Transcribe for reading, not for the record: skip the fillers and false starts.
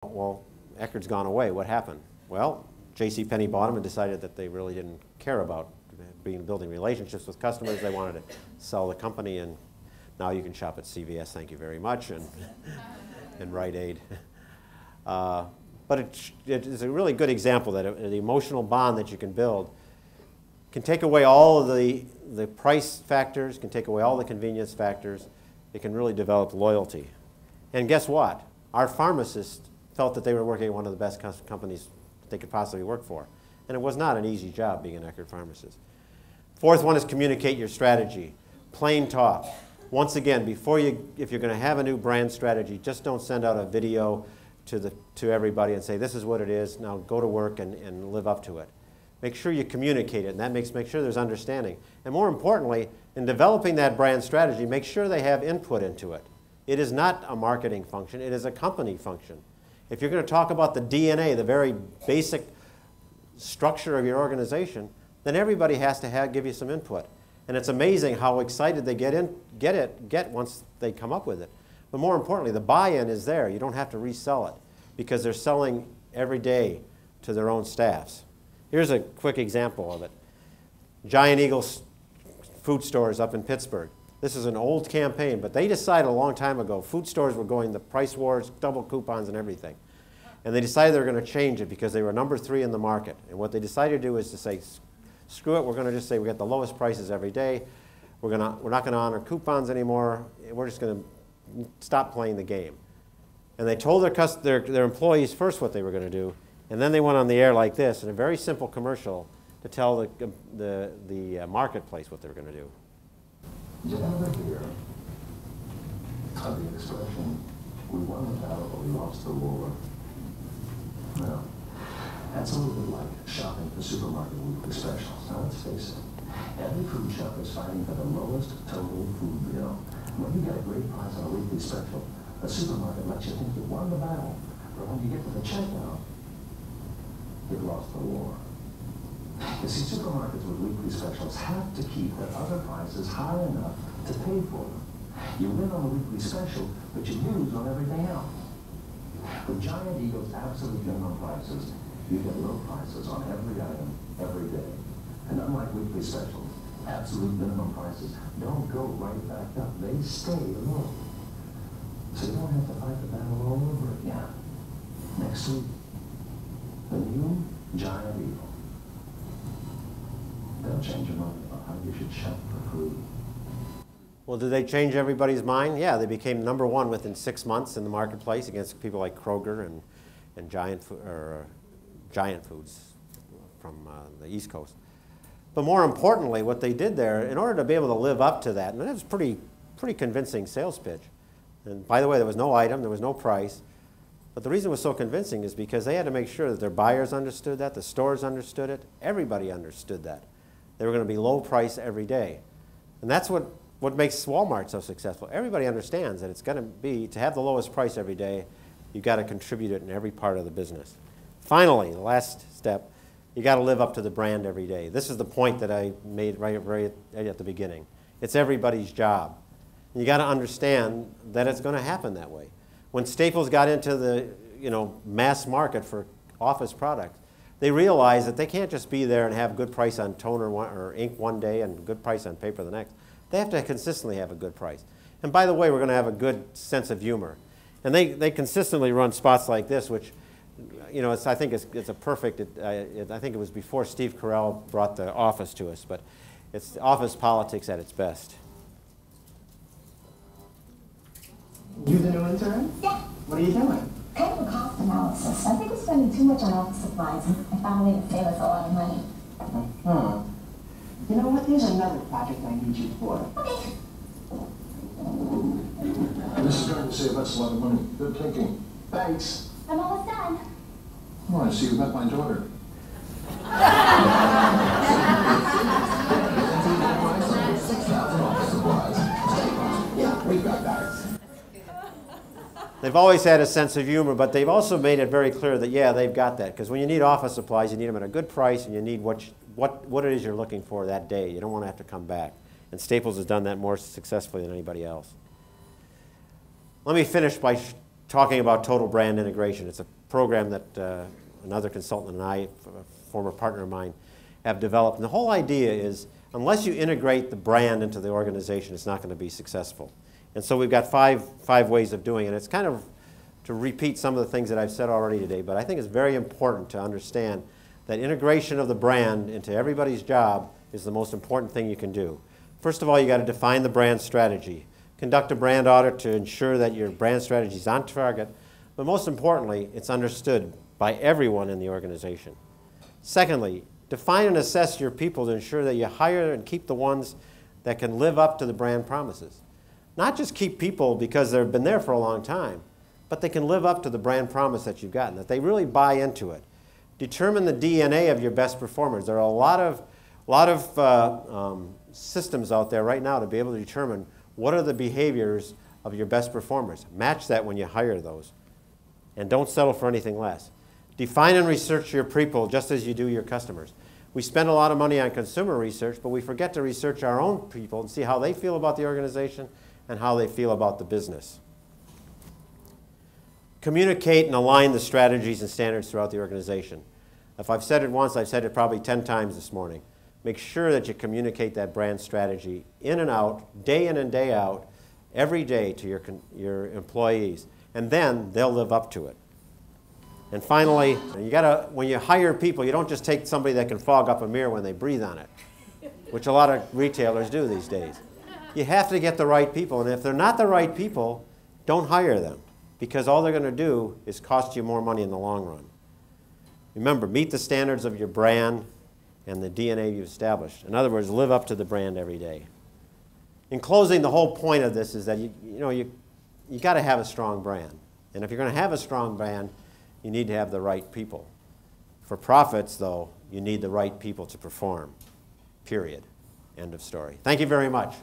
Well, Eckerd's gone away. What happened? Well, JCPenney bought them and decided that they really didn't care about building relationships with customers. They wanted to sell the company, and now you can shop at CVS, thank you very much, and Rite Aid. But it is a really good example that the emotional bond that you can build can take away all of the price factors, can take away all the convenience factors. It can really develop loyalty. And guess what? Our pharmacists felt that they were working at one of the best companies they could possibly work for. And it was not an easy job being an Eckerd pharmacist. Fourth one is communicate your strategy. Plain talk. Once again, if you're going to have a new brand strategy, just don't send out a video to everybody and say, this is what it is, now go to work and live up to it. Make sure you communicate it, and that make sure there's understanding. And more importantly, in developing that brand strategy, make sure they have input into it. It is not a marketing function, it is a company function. If you're going to talk about the DNA, the very basic structure of your organization, then everybody has to give you some input. And it's amazing how excited they get once they come up with it. But more importantly, the buy-in is there. You don't have to resell it because they're selling every day to their own staffs. Here's a quick example of it. Giant Eagle food stores up in Pittsburgh. This is an old campaign, but they decided a long time ago food stores were going the price wars, double coupons and everything. And they decided they were going to change it because they were number 3 in the market. And what they decided to do is to say, screw it, we're going to just say we get the lowest prices every day. We're not going to honor coupons anymore. We're just going to stop playing the game. And they told their employees first what they were going to do, and then they went on the air like this in a very simple commercial to tell the marketplace what they were going to do. Did you ever hear of the expression, we won the battle but we lost the war? Well, that's a little bit like shopping for supermarket weekly specials. Now let's face it, every food shop is fighting for the lowest total food bill. When you get a great price on a weekly special, a supermarket lets you think you won the battle. But when you get to the checkout, you've lost the war. You see, supermarkets with weekly specials have to keep their other prices high enough to pay for them. You win on the weekly special, but you lose on everything else. With Giant Eagle's absolute minimum prices, you get low prices on every item, every day. And unlike weekly specials, absolute minimum prices don't go right back up. They stay low. So you don't have to fight the battle all over again. Next week, the new Giant Eagle. They'll change your mind about how you should shop for food. Well, did they change everybody's mind? Yeah, they became number 1 within 6 months in the marketplace against people like Kroger and Giant Foods from the East Coast. But more importantly, what they did there, in order to be able to live up to that, and it was pretty convincing sales pitch. And by the way, there was no item, there was no price. But the reason it was so convincing is because they had to make sure that their buyers understood that, the stores understood it, everybody understood that. They were going to be low price every day. And that's what makes Walmart so successful. Everybody understands that it's going to be, to have the lowest price every day, you've got to contribute it in every part of the business. Finally, the last step, you got to live up to the brand every day. This is the point that I made right at the beginning. It's everybody's job. And you got to understand that it's going to happen that way. When Staples got into the mass market for office products, they realized that they can't just be there and have good price on toner or ink one day and good price on paper the next. They have to consistently have a good price. And by the way, we're going to have a good sense of humor. And they consistently run spots like this, which I think it's a perfect, I think it was before Steve Carell brought The Office to us, but it's office politics at its best. You the new intern? Yeah. What are you doing? Kind of a cost analysis. I think we're spending too much on office supplies, and I found a way to save us a lot of money. You know what? There's another project I need you for. Okay. This is going to save us a lot of money. Good thinking. Thanks. I'm almost done. Oh, I see you met my daughter. Yeah, we've got that. They've always had a sense of humor, but they've also made it very clear that, yeah, they've got that. Because when you need office supplies, you need them at a good price, and you need what it is you're looking for that day. You don't want to have to come back. And Staples has done that more successfully than anybody else. Let me finish by talking about total brand integration. It's a program that another consultant and I, a former partner of mine, have developed. And the whole idea is, unless you integrate the brand into the organization, it's not going to be successful. And so we've got five ways of doing it. It's kind of to repeat some of the things that I've said already today, but I think it's very important to understand that integration of the brand into everybody's job is the most important thing you can do. First of all, you got to define the brand strategy. Conduct a brand audit to ensure that your brand strategy is on target, but most importantly, it's understood by everyone in the organization. Secondly, define and assess your people to ensure that you hire and keep the ones that can live up to the brand promises. Not just keep people because they've been there for a long time, but they can live up to the brand promise that you've gotten, that they really buy into it. Determine the DNA of your best performers. There are a lot of systems out there right now to be able to determine what are the behaviors of your best performers. Match that when you hire those. And don't settle for anything less. Define and research your people just as you do your customers. We spend a lot of money on consumer research, but we forget to research our own people and see how they feel about the organization and how they feel about the business. Communicate and align the strategies and standards throughout the organization. If I've said it once, I've said it probably 10 times this morning. Make sure that you communicate that brand strategy in and out, day in and day out, every day to your employees. And then they'll live up to it. And finally, when you hire people, you don't just take somebody that can fog up a mirror when they breathe on it, which a lot of retailers do these days. You have to get the right people, and if they're not the right people, don't hire them, because all they're going to do is cost you more money in the long run. Remember, meet the standards of your brand and the DNA you've established. In other words, live up to the brand every day. In closing, the whole point of this is that you got to have a strong brand. And if you're going to have a strong brand, you need to have the right people. For profits, though, you need the right people to perform. Period. End of story. Thank you very much.